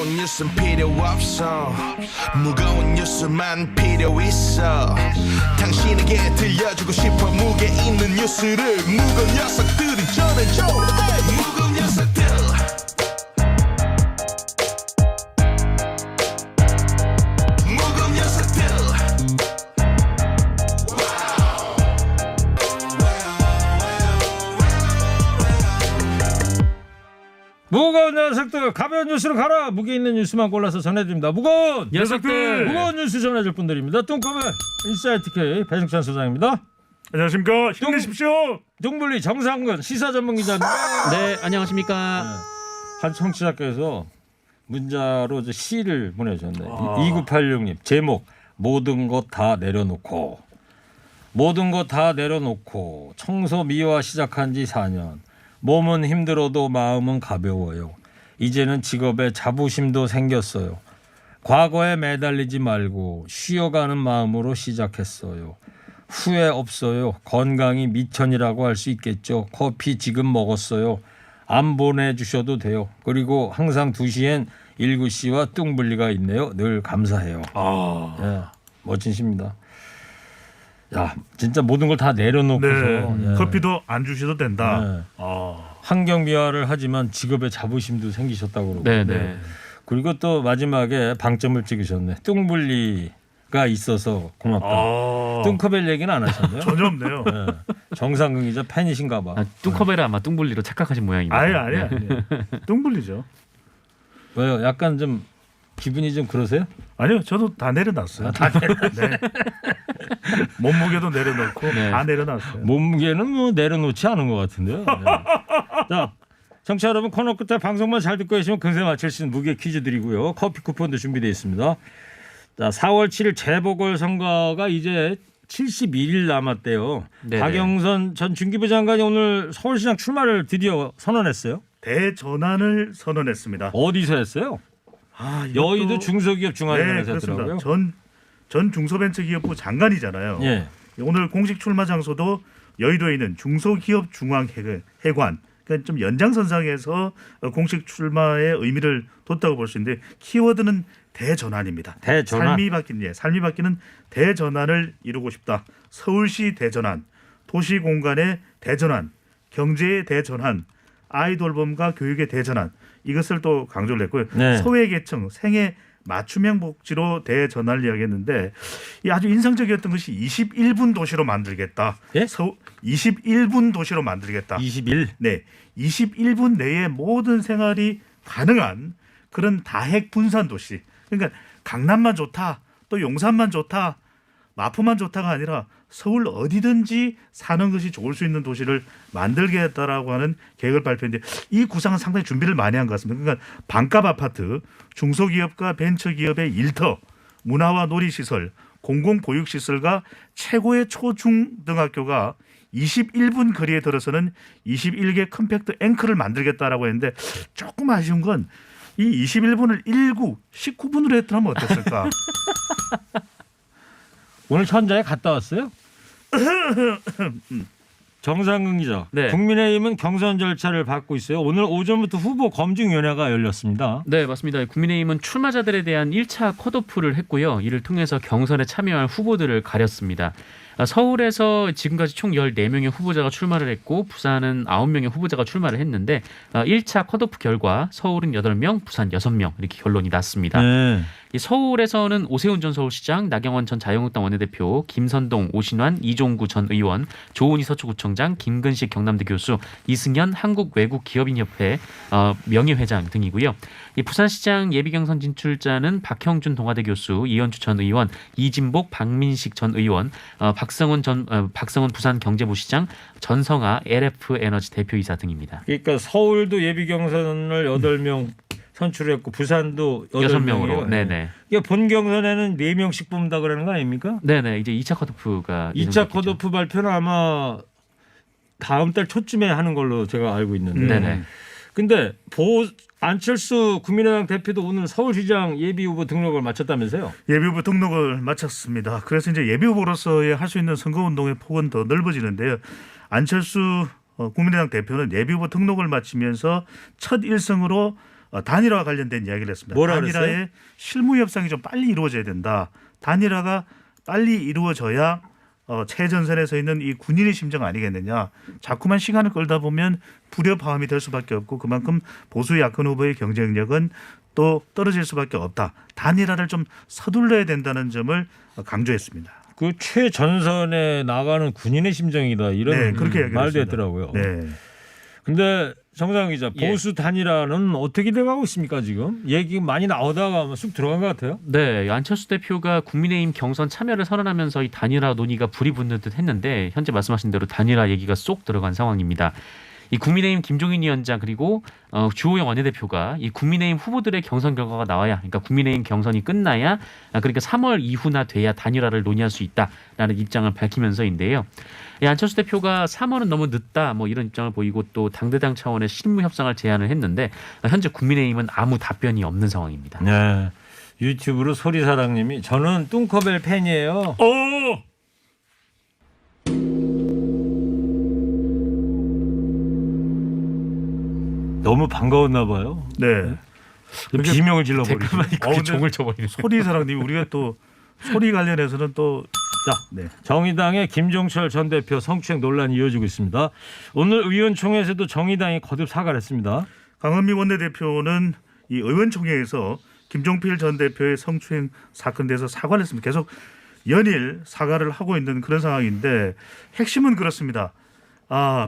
무거운 뉴스는 필요 없어. 무거운 뉴스만 필요 있어. 당신에게 들려주고 싶어. 무게 있는 뉴스를 무거운 녀석들이 전해줘. 무거운 녀석들. 무거운 녀석들. 무거운 녀석들 가벼운 뉴스를 가라. 무게 있는 뉴스만 골라서 전해드립니다. 무거운 녀석들. 무거운 뉴스 전해줄 분들입니다. 뚱커벨 인사이트 K 배승찬 소장입니다. 안녕하십니까. 힘내십시오. 뚱블리 정상근 시사 전문 기자입니다. 네, 안녕하십니까. 한 청취자께서 문자로 시를 보내주셨네요. 아. 2986님 제목 모든 것 다 내려놓고 모든 것 다 내려놓고 청소 미화 시작한 지 4년 몸은 힘들어도 마음은 가벼워요. 이제는 직업에 자부심도 생겼어요. 과거에 매달리지 말고 쉬어가는 마음으로 시작했어요. 후회 없어요. 건강이 미천이라고 할 수 있겠죠. 커피 지금 먹었어요. 안 보내주셔도 돼요. 그리고 항상 2시엔 일구씨와 뚱블리가 있네요. 늘 감사해요. 예, 멋진 시입니다. 야, 진짜 모든 걸 다 내려놓고서 네. 예. 커피도 안 주셔도 된다. 네. 아. 환경 미화를 하지만 직업에 자부심도 생기셨다고 그러고. 네. 그리고 또 마지막에 방점을 찍으셨네. 뚱블리가 있어서 고맙다. 아. 뚱커벨 얘기는 안 하셨네요. 전혀 없네요. 네. 정상근 기자 팬이신가 봐. 뚱커벨을 아마 뚱블리로 착각하신 모양입니다. 아니. 뚱블리죠. 왜요? 약간 좀 기분이 좀 그러세요? 아니요, 저도 다 내려놨어요. 네. 몸무게도 내려놓고 네. 다 내려놨어요. 몸무게는 뭐 내려놓지 않은 것 같은데요. 네. 자, 청취자 여러분 코너 끝에 방송만 잘 듣고 계시면 금세 맞힐 수 있는 무게 퀴즈 드리고요. 커피 쿠폰도 준비되어 있습니다. 자, 4월 7일 재보궐선거가 이제 71일 남았대요. 네네. 박영선 전 중기부 장관이 오늘 서울시장 출마를 드디어 선언했어요. 대전환을 선언했습니다. 어디서 했어요? 아, 여의도 중소기업 네, 중앙위원회에서 그렇습니다. 했더라고요. 전 중소벤처기업부 장관이잖아요. 예. 오늘 공식 출마 장소도 여의도에 있는 중소기업 중앙회관. 그러니까 좀 연장선상에서 공식 출마의 의미를 뒀다고 볼 수 있는데 키워드는 대전환입니다. 대전환. 삶이 바뀌는 대전환을 이루고 싶다. 서울시 대전환, 도시 공간의 대전환, 경제의 대전환, 아이돌봄과 교육의 대전환. 이것을 또 강조를 했고요. 네. 소외계층 생애 맞춤형 복지로 대전환을 이야기했는데 이 아주 인상적이었던 것이 21분 도시로 만들겠다. 예? 21분 도시로 만들겠다. 21. 네, 21분 내에 모든 생활이 가능한 그런 다핵 분산 도시. 그러니까 강남만 좋다, 또 용산만 좋다, 마포만 좋다가 아니라 서울 어디든지 사는 것이 좋을 수 있는 도시를 만들겠다라고 하는 계획을 발표했는데 이 구상은 상당히 준비를 많이 한 것 같습니다. 그러니까 반값 아파트, 중소기업과 벤처기업의 일터, 문화와 놀이시설, 공공보육시설과 최고의 초중등학교가 21분 거리에 들어서는 21개 컴팩트 앵커를 만들겠다라고 했는데 조금 아쉬운 건 이 21분을 19분으로 했더라면 어땠을까? 오늘 현장에 갔다 왔어요? 정상근 기자. 네. 국민의힘은 경선 절차를 밟고 있어요. 오늘 오전부터 후보 검증위원회가 열렸습니다. 네, 맞습니다. 국민의힘은 출마자들에 대한 1차 컷오프를 했고요. 이를 통해서 경선에 참여할 후보들을 가렸습니다. 서울에서 지금까지 총 14명의 후보자가 출마를 했고 부산은 9명의 후보자가 출마를 했는데 1차 컷오프 결과 서울은 8명, 부산 6명 이렇게 결론이 났습니다. 네. 이 서울에서는 오세훈 전 서울시장, 나경원 전 자유한국당 원내대표, 김선동, 오신환, 이종구 전 의원, 조은희 서초구청장, 김근식 경남대 교수, 이승현 한국외국기업인협회 명예회장 등이고요. 이 부산시장 예비경선 진출자는 박형준 동아대 교수, 이현주 전 의원, 이진복, 박민식 전 의원, 박성훈 부산경제부시장, 전성아 LF에너지 대표이사 등입니다. 그러니까 서울도 예비경선을 8명 선출했고 부산도 6명으로. 8명이요. 네네. 이게 본 경선에는 4명씩 뽑는다 그러는 거 아닙니까? 네네. 이제 2차 컷오프가 2차 컷오프 발표는 아마 다음 달 초쯤에 하는 걸로 제가 알고 있는데. 네네. 근데 안철수 국민의당 대표도 오늘 서울시장 예비후보 등록을 마쳤다면서요? 예비후보 등록을 마쳤습니다. 그래서 이제 예비후보로서의 할 수 있는 선거운동의 폭은 더 넓어지는데요. 안철수 국민의당 대표는 예비후보 등록을 마치면서 첫 일성으로 단일화 관련된 이야기를 했습니다. 뭐라 단일화의 그랬어요? 실무 협상이 좀 빨리 이루어져야 된다. 단일화가 빨리 이루어져야 최전선에 서 있는 이 군인의 심정 아니겠느냐. 자꾸만 시간을 끌다 보면 불협화음이 될 수밖에 없고 그만큼 보수 야권 후보의 경쟁력은 또 떨어질 수밖에 없다. 단일화를 좀 서둘러야 된다는 점을 강조했습니다. 그 최전선에 나가는 군인의 심정이다 이런 네, 그렇게 얘기를 말도 했습니다. 했더라고요. 네. 근데 정상 기자 예. 보수 단일화는 어떻게 돼가고 있습니까 지금? 얘기 많이 나오다가 쑥 들어간 것 같아요. 네, 안철수 대표가 국민의힘 경선 참여를 선언하면서 이 단일화 논의가 불이 붙는 듯 했는데 현재 말씀하신 대로 단일화 얘기가 쏙 들어간 상황입니다. 이 국민의힘 김종인 위원장 그리고 주호영 원내대표가 이 국민의힘 후보들의 경선 결과가 나와야, 그러니까 국민의힘 경선이 끝나야, 그러니까 3월 이후나 돼야 단일화를 논의할 수 있다라는 입장을 밝히면서인데요. 이 안철수 대표가 3월은 너무 늦다 뭐 이런 입장을 보이고 또 당대당 차원의 실무 협상을 제안을 했는데 현재 국민의힘은 아무 답변이 없는 상황입니다. 네. 유튜브로 소리사랑님이 저는 뚱커벨 팬이에요. 너무 반가웠나 봐요. 네. 비명을 질러버리고. 댓글만 근데 그렇게 종을 쳐버리는. 소리사랑님 우리가 또 소리 관련해서는 또 네. 정의당의 김종철 전 대표 성추행 논란이 이어지고 있습니다. 오늘 의원총회에서도 정의당이 거듭 사과를 했습니다. 강은미 원내대표는 이 의원총회에서 김종필 전 대표의 성추행 사건에 대해서 사과를 했습니다. 계속 연일 사과를 하고 있는 그런 상황인데 핵심은 그렇습니다.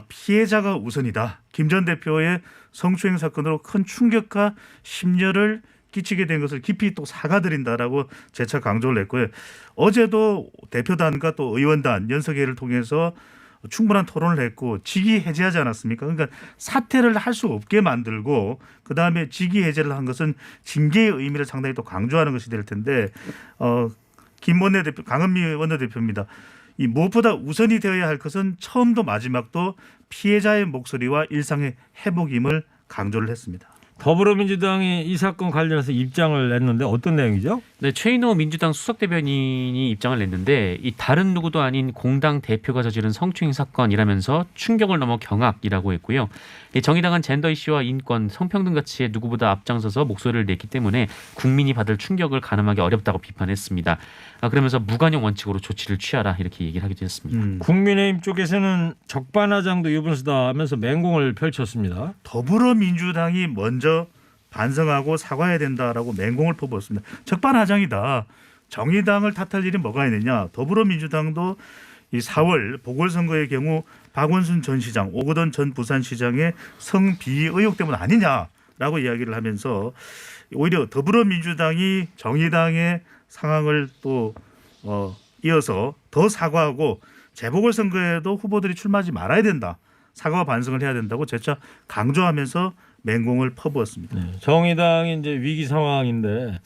피해자가 우선이다. 김 전 대표의 성추행 사건으로 큰 충격과 심려를 끼치게 된 것을 깊이 또 사과드린다라고 재차 강조를 했고요. 어제도 대표단과 또 의원단 연석회를 통해서 충분한 토론을 했고 직위 해제하지 않았습니까? 그러니까 사퇴를 할 수 없게 만들고 그다음에 직위 해제를 한 것은 징계의 의미를 상당히 또 강조하는 것이 될 텐데 김 원내대표, 강은미 원내대표입니다. 이 무엇보다 우선이 되어야 할 것은 처음도 마지막도 피해자의 목소리와 일상의 회복임을 강조를 했습니다. 더불어민주당이 이 사건 관련해서 입장을 냈는데 어떤 내용이죠? 네, 최인호 민주당 수석 대변인이 입장을 냈는데 이 다른 누구도 아닌 공당 대표가 저지른 성추행 사건이라면서 충격을 넘어 경악이라고 했고요. 이 정의당은 젠더 이슈와 인권, 성평등 가치에 누구보다 앞장서서 목소리를 냈기 때문에 국민이 받을 충격을 가늠하기 어렵다고 비판했습니다. 그러면서 무관용 원칙으로 조치를 취하라 이렇게 얘기를 하기도 했습니다. 국민의힘 쪽에서는 적반하장도 유분수다 하면서 맹공을 펼쳤습니다. 더불어민주당이 먼저 반성하고 사과해야 된다라고 맹공을 퍼부었습니다. 적반하장이다. 정의당을 탓할 일이 뭐가 있느냐. 더불어민주당도 이 4월 보궐선거의 경우 박원순 전 시장, 오거돈 전 부산시장의 성비위 의혹 때문 아니냐라고 이야기를 하면서 오히려 더불어민주당이 정의당의 상황을 또 이어서 더 사과하고 재보궐선거에도 후보들이 출마하지 말아야 된다. 사과와 반성을 해야 된다고 재차 강조하면서 맹공을 퍼부었습니다. 네, 정의당이 이제 위기 상황인데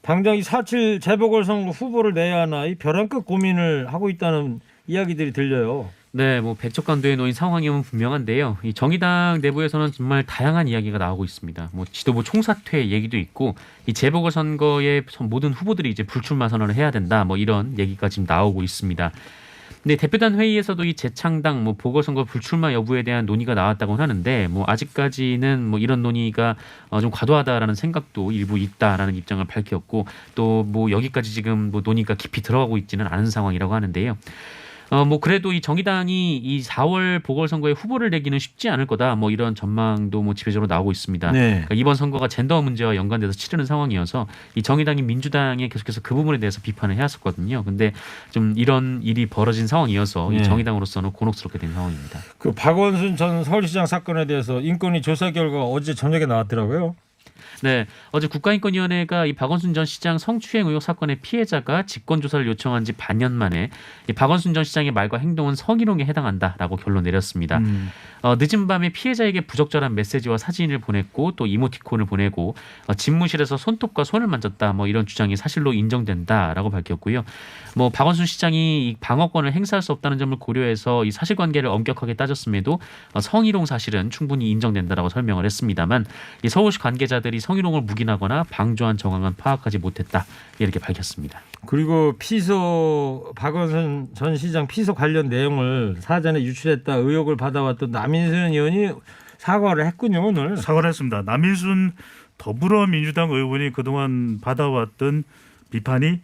당장 이 4.7 재보궐선거 후보를 내야 하나 이 벼랑 끝 고민을 하고 있다는 이야기들이 들려요. 네, 뭐 백척간도에 놓인 상황임은 분명한데요. 이 정의당 내부에서는 정말 다양한 이야기가 나오고 있습니다. 뭐 지도부 총사퇴 얘기도 있고 이 재보궐선거에 모든 후보들이 이제 불출마 선언을 해야 된다. 뭐 이런 얘기가 지금 나오고 있습니다. 근데 대표단 회의에서도 이 재창당, 뭐 보궐선거 불출마 여부에 대한 논의가 나왔다고 하는데 뭐 아직까지는 뭐 이런 논의가 좀 과도하다라는 생각도 일부 있다라는 입장을 밝혔고 또 뭐 여기까지 지금 뭐 논의가 깊이 들어가고 있지는 않은 상황이라고 하는데요. 뭐 그래도 이 정의당이 이 4월 보궐선거에 후보를 내기는 쉽지 않을 거다. 뭐 이런 전망도 뭐 지배적으로 나오고 있습니다. 네. 그러니까 이번 선거가 젠더 문제와 연관돼서 치르는 상황이어서 이 정의당이 민주당에 계속해서 그 부분에 대해서 비판을 해왔었거든요. 근데 좀 이런 일이 벌어진 상황이어서 네. 이 정의당으로서는 곤혹스럽게 된 상황입니다. 그 박원순 전 서울시장 사건에 대해서 인권위 조사 결과가 어제 저녁에 나왔더라고요. 네, 어제 국가인권위원회가 이 박원순 전 시장 성추행 의혹 사건의 피해자가 직권조사를 요청한 지 반년 만에 이 박원순 전 시장의 말과 행동은 성희롱에 해당한다라고 결론 내렸습니다. 늦은 밤에 피해자에게 부적절한 메시지와 사진을 보냈고 또 이모티콘을 보내고 집무실에서 손톱과 손을 만졌다 뭐 이런 주장이 사실로 인정된다라고 밝혔고요. 뭐 박원순 시장이 이 방어권을 행사할 수 없다는 점을 고려해서 이 사실관계를 엄격하게 따졌음에도 성희롱 사실은 충분히 인정된다라고 설명을 했습니다만 이 서울시 관계자들이 성희롱을 묵인하거나 방조한 정황은 파악하지 못했다 이렇게 밝혔습니다. 그리고 피소 박원순 전 시장 피소 관련 내용을 사전에 유출했다 의혹을 받아왔던 남인순 의원이 사과를 했군요 오늘. 사과를 했습니다. 남인순 더불어민주당 의원이 그동안 받아왔던 비판이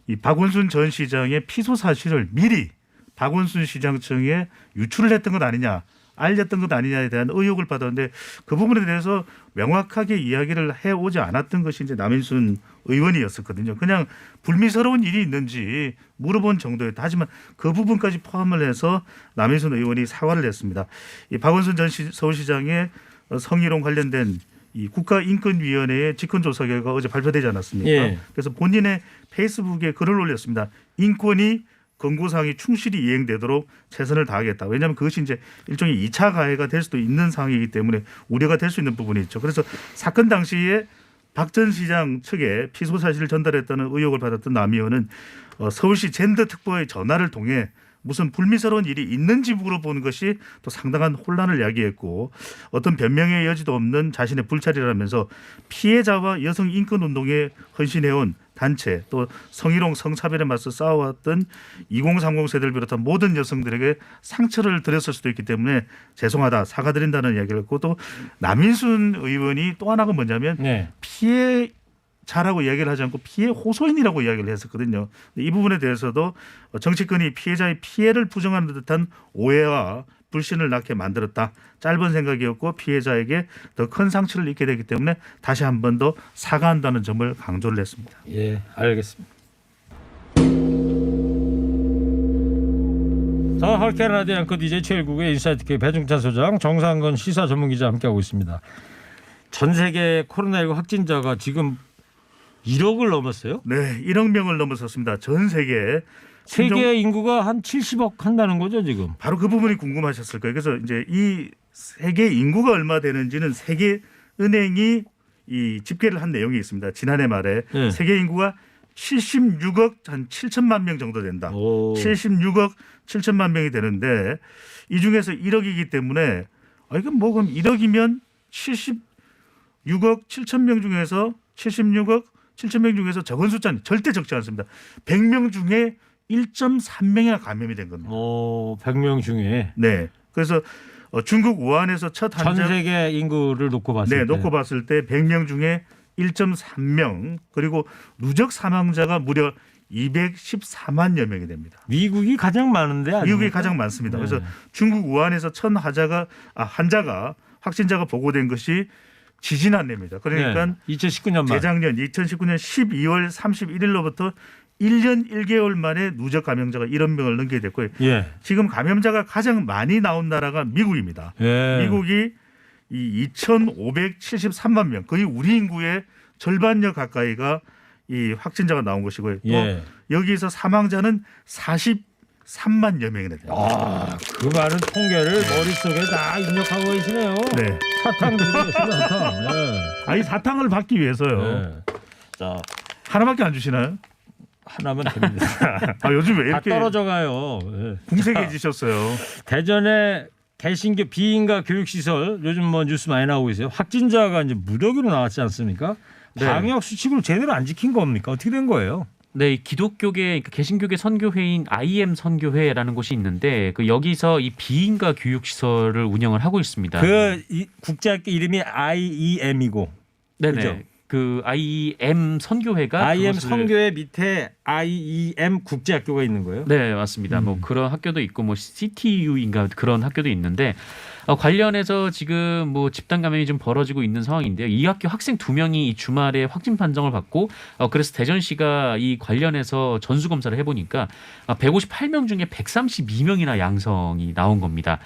이 박원순 전 시장의 피소 사실을 미리 박원순 시장청에 유출을 했던 것 아니냐, 알렸던 것 아니냐에 대한 의혹을 받았는데 그 부분에 대해서 명확하게 이야기를 해오지 않았던 것이 이제 남인순 의원이었었거든요. 그냥 불미스러운 일이 있는지 물어본 정도였다. 하지만 그 부분까지 포함을 해서 남인순 의원이 사과를 했습니다. 이 박원순 전 서울시장의 성희롱 관련된 이 국가인권위원회의 직권조사 결과가 어제 발표되지 않았습니까? 예. 그래서 본인의 페이스북에 글을 올렸습니다. 인권이 권고사항이 충실히 이행되도록 최선을 다하겠다. 왜냐하면 그것이 이제 일종의 2차 가해가 될 수도 있는 상황이기 때문에 우려가 될 수 있는 부분이 있죠. 그래서 사건 당시에 박 전 시장 측에 피소 사실을 전달했다는 의혹을 받았던 남 의원은 서울시 젠더특보의 전화를 통해 무슨 불미스러운 일이 있는지 물어보는 것이 또 상당한 혼란을 야기했고 어떤 변명의 여지도 없는 자신의 불찰이라면서 피해자와 여성 인권 운동에 헌신해온 단체 또 성희롱 성차별에 맞서 싸워왔던 2030 세대를 비롯한 모든 여성들에게 상처를 드렸을 수도 있기 때문에 죄송하다 사과드린다는 이야기를 했고 또 남인순 의원이 또 하나가 뭐냐면 네. 피해자라고 이야기를 하지 않고 피해 호소인이라고 이야기를 했었거든요. 이 부분에 대해서도 정치권이 피해자의 피해를 부정하는 듯한 오해와 불신을 낳게 만들었다. 짧은 생각이었고 피해자에게 더 큰 상처를 입게 되기 때문에 다시 한 번 더 사과한다는 점을 강조를 했습니다. 예, 알겠습니다. 자, 할케 라디오 앵커 DJ 최일국의 인사이트K 배종찬 소장, 정상근 시사 전문기자 함께하고 있습니다. 전 세계 코로나19 확진자가 지금 1억을 넘었어요? 네, 1억 명을 넘어섰습니다. 전 세계 세계 인구가 한 70억 한다는 거죠 지금. 바로 그 부분이 궁금하셨을 거예요. 그래서 이제 이 세계 인구가 얼마 되는지는 세계은행이 이 집계를 한 내용이 있습니다. 지난해 말에 네. 세계 인구가 76억 한 7천만 명 정도 된다. 오. 76억 7천만 명이 되는데 이 중에서 1억이기 때문에 이건 뭐 그럼 1억이면 76억 7천 명 중에서 76억 7천 명 중에서 적은 숫자는 절대 적지 않습니다. 100명 중에 1.3명이나 감염이 된 겁니다. 100명 중에. 네. 그래서 중국 우한에서 첫 전 환자 세계 인구를 놓고 봤을 때. 놓고 봤을 때 100명 중에 1.3명 그리고 누적 사망자가 무려 214만여 명이 됩니다. 미국이 가장 많은데 아닙니까? 미국이 가장 많습니다. 네. 그래서 중국 우한에서 첫 환자가 확진자가 보고된 것이 지지난해입니다. 그러니까 네. 2019년 말. 재작년 2019년 12월 31일로부터 1년 1개월 만에 누적 감염자가 1억 명을 넘게 됐고요. 예. 지금 감염자가 가장 많이 나온 나라가 미국입니다. 예. 미국이 이 2,573만 명, 거의 우리 인구의 절반여 가까이가 이 확진자가 나온 것이고요. 또 예. 여기서 사망자는 43만여 명이나 됩니다. 그 많은 통계를 머릿속에 다 입력하고 계시네요. 네. 사탕 드리고 계십니다. 사탕. 예. 이 사탕을 받기 위해서요. 예. 자, 하나밖에 안 주시나요? 하나면 됩니다. 요즘 왜 다 이렇게 떨어져 가요. 예. 궁색해지셨어요? 대전에 개신교 비인가 교육시설 요즘 뭐 뉴스 많이 나오고 있어요. 확진자가 이제 무더기로 나왔지 않습니까? 네. 방역 수칙을 제대로 안 지킨 겁니까? 어떻게 된 거예요? 네, 이 기독교계 그러니까 개신교계 선교회인 IM 선교회라는 곳이 있는데 그 여기서 이 비인가 교육 시설을 운영을 하고 있습니다. 이 국제학교 이름이 IEM이고. 네네. 그죠? 그 IM 선교회가 IM 그것을 선교회 밑에 IEM 국제학교가 있는 거예요? 네, 맞습니다. 뭐 그런 학교도 있고 뭐 CTU인가 그런 학교도 있는데 관련해서 지금 뭐 집단 감염이 좀 벌어지고 있는 상황인데요. 이 학교 학생 2명이 이 주말에 확진 판정을 받고 그래서 대전시가 이 관련해서 전수 검사를 해보니까 158명 중에 132명이나 양성이 나온 겁니다.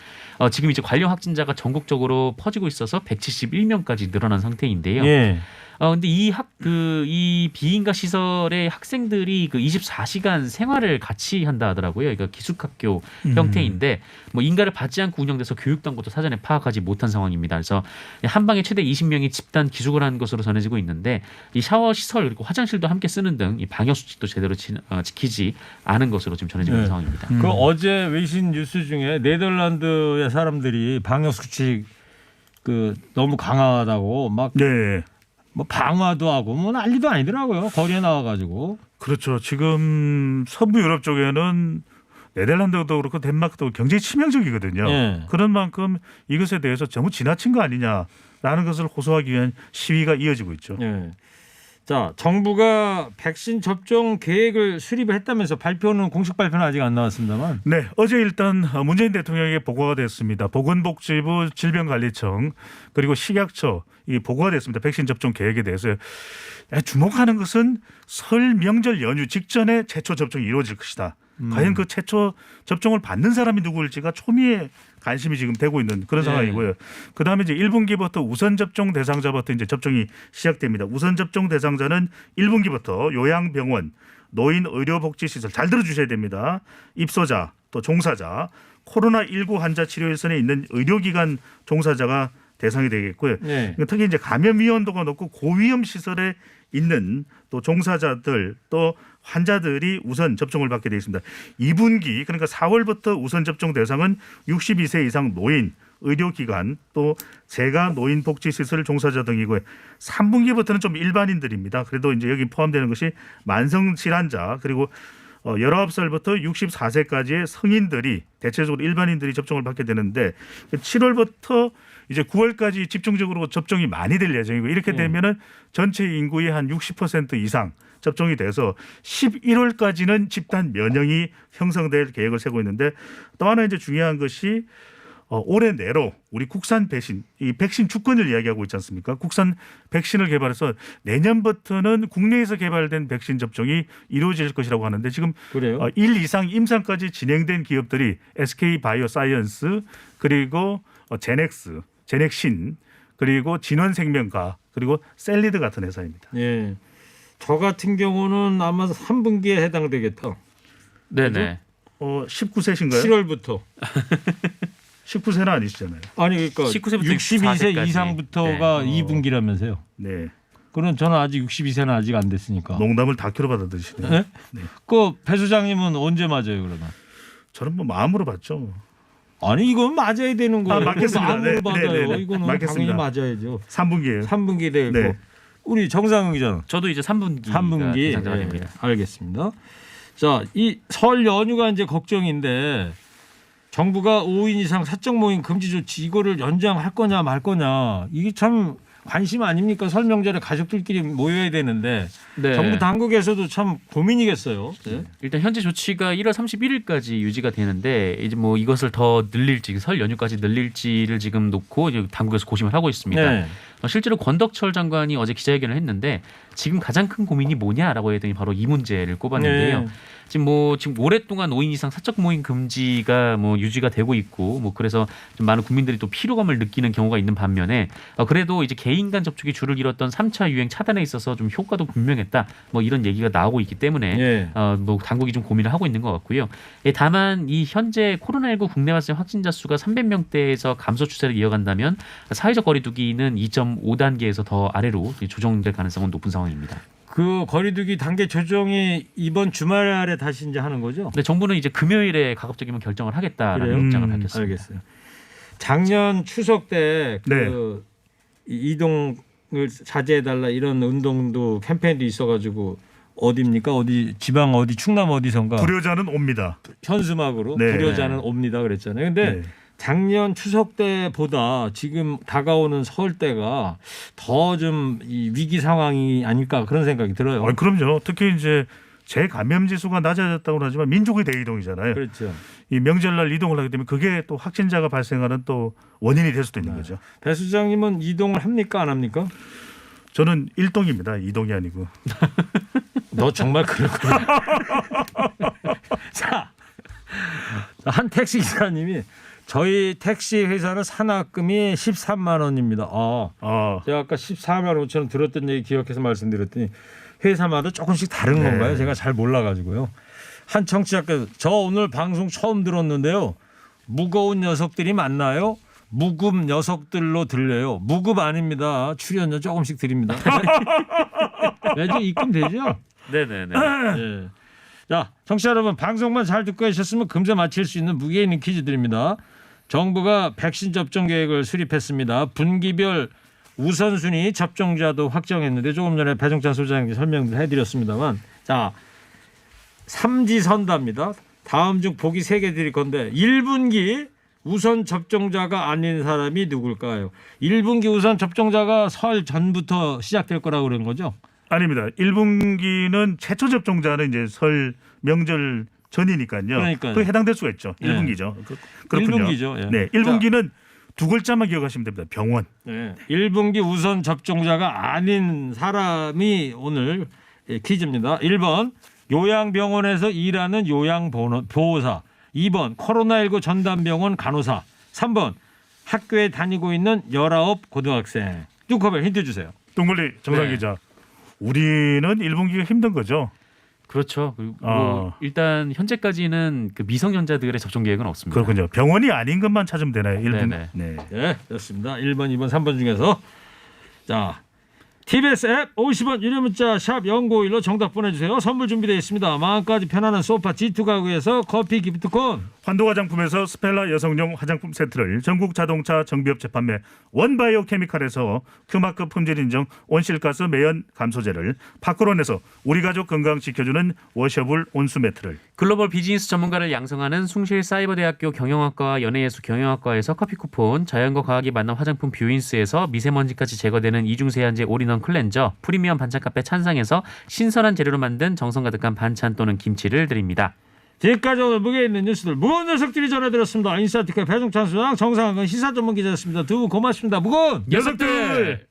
지금 이제 관련 확진자가 전국적으로 퍼지고 있어서 171명까지 늘어난 상태인데요. 예. 근데 이 비인가 시설의 학생들이 그 24시간 생활을 같이 한다 하더라고요. 그러니까 기숙학교 형태인데 뭐 인가를 받지 않고 운영돼서 교육당국도 사전에 파악하지 못한 상황입니다. 그래서 한 방에 최대 20명이 집단 기숙을 한 것으로 전해지고 있는데 이 샤워 시설 그리고 화장실도 함께 쓰는 등 이 방역 수칙도 제대로 지키지 않은 것으로 지금 전해지고 있는 상황입니다. 그 어제 외신 뉴스 중에 네덜란드의 사람들이 방역 수칙 그 너무 강하다고 막 네. 뭐 방화도 하고 뭐 난리도 아니더라고요. 거리에 나와가지고. 그렇죠. 지금 서부 유럽 쪽에는 네덜란드도 그렇고 덴마크도 굉장히 치명적이거든요. 예. 그런 만큼 이것에 대해서 너무 지나친 거 아니냐라는 것을 호소하기 위한 시위가 이어지고 있죠. 예. 자, 정부가 백신 접종 계획을 수립을 했다면서 발표는 공식 발표는 아직 안 나왔습니다만. 네, 어제 일단 문재인 대통령에게 보고가 됐습니다. 보건복지부 질병관리청 그리고 식약처 이 보고가 됐습니다. 백신 접종 계획에 대해서 주목하는 것은 설 명절 연휴 직전에 최초 접종이 이루어질 것이다. 과연 그 최초 접종을 받는 사람이 누구일지가 초미의 관심이 지금 되고 있는 그런 네. 상황이고요. 그다음에 이제 1분기부터 우선 접종 대상자부터 이제 접종이 시작됩니다. 우선 접종 대상자는 1분기부터 요양병원, 노인 의료복지시설 잘 들어주셔야 됩니다. 입소자, 또 종사자, 코로나19 환자 치료 일선에 있는 의료기관 종사자가 대상이 되겠고요. 네. 특히 이제 감염 위험도가 높고 고위험 시설에 있는 또 종사자들 또 환자들이 우선 접종을 받게 되어 있습니다. 2분기 그러니까 4월부터 우선 접종 대상은 62세 이상 노인, 의료기관 또 재가 노인복지시설 종사자 등이고요. 3분기부터는 좀 일반인들입니다. 그래도 이제 여기 포함되는 것이 만성질환자 그리고 19살부터 64세까지의 성인들이 대체적으로 일반인들이 접종을 받게 되는데 7월부터 이제 9월까지 집중적으로 접종이 많이 될 예정이고 이렇게 되면은 전체 인구의 한 60% 이상 접종이 돼서 11월까지는 집단 면역이 형성될 계획을 세우고 있는데 또 하나 이제 중요한 것이 올해 내로 우리 국산 백신, 이 백신 주권을 이야기하고 있지 않습니까? 국산 백신을 개발해서 내년부터는 국내에서 개발된 백신 접종이 이루어질 것이라고 하는데 지금 그래요? 1 이상 임상까지 진행된 기업들이 SK 바이오사이언스 그리고 제넥신 그리고 진원생명과 그리고 셀리드 같은 회사입니다. 예. 저 같은 경우는 아마 3분기에 해당되겠다. 네네. 19세신가요? 7월부터. 19세는 아니시잖아요. 아니 그러니까 19세부터 62세 64세까지. 이상부터가 네. 2분기라면서요. 네. 그럼 저는 아직 62세는 아직 안 됐으니까. 농담을 다큐로 받아들이시네요. 네? 네. 그 배 소장님은 언제 맞아요 그러면? 저는 뭐 마음으로 받죠. 아니 이건 맞아야 되는 거예요. 맞겠습니다. 마음으로 네, 받아요. 네, 네, 네. 이거는 맞겠습니다. 당연히 맞아야죠. 3분기예요. 3분기 되고 네. 우리 정상훈 기자는 저도 이제 3분기 3분기 대상자가 됩니다. 알겠습니다. 자, 이 설 연휴가 이제 걱정인데 정부가 5인 이상 사적 모임 금지 조치 이거를 연장할 거냐 말 거냐 이게 참 관심 아닙니까? 설 명절에 가족들끼리 모여야 되는데 네. 정부 당국에서도 참 고민이겠어요. 네. 일단 현재 조치가 1월 31일까지 유지가 되는데 이제 뭐 이것을 더 늘릴지 설 연휴까지 늘릴지를 지금 놓고 이제 당국에서 고심을 하고 있습니다. 네. 실제로 권덕철 장관이 어제 기자회견을 했는데 지금 가장 큰 고민이 뭐냐라고 했더니 바로 이 문제를 꼽았는데요. 네. 지금 오랫동안 5인 이상 사적 모임 금지가 뭐 유지가 되고 있고 뭐 그래서 좀 많은 국민들이 또 피로감을 느끼는 경우가 있는 반면에 그래도 이제 개인 간 접촉이 줄을 잃었던 3차 유행 차단에 있어서 좀 효과도 분명했다. 뭐 이런 얘기가 나오고 있기 때문에 네. 뭐 당국이 좀 고민을 하고 있는 것 같고요. 다만 이 현재 코로나19 국내 발생 확진자 수가 300명대에서 감소 추세를 이어간다면 사회적 거리두기는 2.5단계에서 더 아래로 조정될 가능성은 높은 상황입니다. 그 거리두기 단계 조정이 이번 주말에 다시 이제 하는 거죠? 근데 정부는 이제 금요일에 가급적이면 결정을 하겠다라는 그래요? 입장을 밝혔습니다. 알겠어요. 작년 추석 때 네. 그 이동을 자제해달라 이런 운동도 캠페인도 있어가지고 어디입니까? 어디 지방 어디 충남 어디선가 불효자는 옵니다. 현수막으로 네. 불효자는 옵니다 그랬잖아요. 근데 네. 작년 추석 때보다 지금 다가오는 설 때가 더 좀 이 위기 상황이 아닐까 그런 생각이 들어요. 그럼요. 특히 이제 재감염 지수가 낮아졌다고 하지만 민족의 대이동이잖아요. 그렇죠. 이 명절날 이동을 하기 때문에 그게 또 확진자가 발생하는 또 원인이 될 수도 있는 거죠. 배 수장님은 이동을 합니까 안 합니까? 저는 일동입니다. 이동이 아니고. 너 정말 그렇구나. 자, 한 택시 기사님이 저희 택시 회사는 산학금이 13만 원입니다. 제가 아까 14만 5천 원 들었던 얘기 기억해서 말씀드렸더니 회사마다 조금씩 다른 건가요? 제가 잘 몰라가지고요. 한 청취자께서 저 오늘 방송 처음 들었는데요. 무거운 녀석들이 많나요? 무급 녀석들로 들려요. 무급 아닙니다. 출연료 조금씩 드립니다. 매주 입금 되죠? 네네네. 네. 자, 청취자 여러분 방송만 잘 듣고 계셨으면 금세 맞힐 수 있는 무게 있는 퀴즈 드립니다. 정부가 백신 접종 계획을 수립했습니다. 분기별 우선순위 접종자도 확정했는데 조금 전에 배종찬 소장님께 설명을 해드렸습니다만 자, 삼지선답니다. 다음 중 보기 3개 드릴 건데 1분기 우선 접종자가 아닌 사람이 누굴까요? 1분기 우선 접종자가 설 전부터 시작될 거라고 그런 거죠? 아닙니다. 1분기는 최초 접종자는 이제 설 명절 전이니까요. 그러니까요. 그게 해당될 수가 있죠. 예. 1분기죠. 그렇군요. 1분기죠. 예. 네, 1분기는 두 글자만 기억하시면 됩니다. 병원. 네. 1분기 우선 접종자가 아닌 사람이 오늘 퀴즈입니다. 1번 요양병원에서 일하는 요양보호사, 2번 코로나19 전담병원 간호사, 3번 학교에 다니고 있는 19 고등학생. 뚜커벨 힌트 주세요. 동물리 정상 네. 기자. 우리는 1분기가 힘든 거죠. 그렇죠. 그리고 아. 일단 현재까지는 그 미성년자들의 접종 계획은 없습니다. 그렇군요. 병원이 아닌 것만 찾으면 되나요? 1분. 네네. 네. 네, 좋습니다. 1번, 2번, 3번 중에서 자 TBS 앱 50원 유료 문자 샵 0951로 정답 보내주세요. 선물 준비되어 있습니다. 마음까지 편안한 소파 G2 가구에서 커피 기프트콘, 환도 화장품에서 스펠라 여성용 화장품 세트를 전국 자동차 정비업체 판매 원바이오 케미칼에서 큐마크 품질 인정 온실가스 매연 감소제를, 파크론에서 우리 가족 건강 지켜주는 워셔블 온수 매트를, 글로벌 비즈니스 전문가를 양성하는 숭실사이버대학교 경영학과와 연예예술 경영학과에서 커피 쿠폰, 자연과 과학이 만난 화장품 뷰인스에서 미세먼지까지 제거되는 이중세안제 올인원 클렌저, 프리미엄 반찬카페 찬상에서 신선한 재료로 만든 정성 가득한 반찬 또는 김치를 드립니다. 지금까지 오늘 무게 있는 뉴스들 무거운 녀석들이 전해드렸습니다. 인사이트의 배종찬 수장, 정상근 시사 전문 기자였습니다. 두 분 고맙습니다. 무거운 녀석들!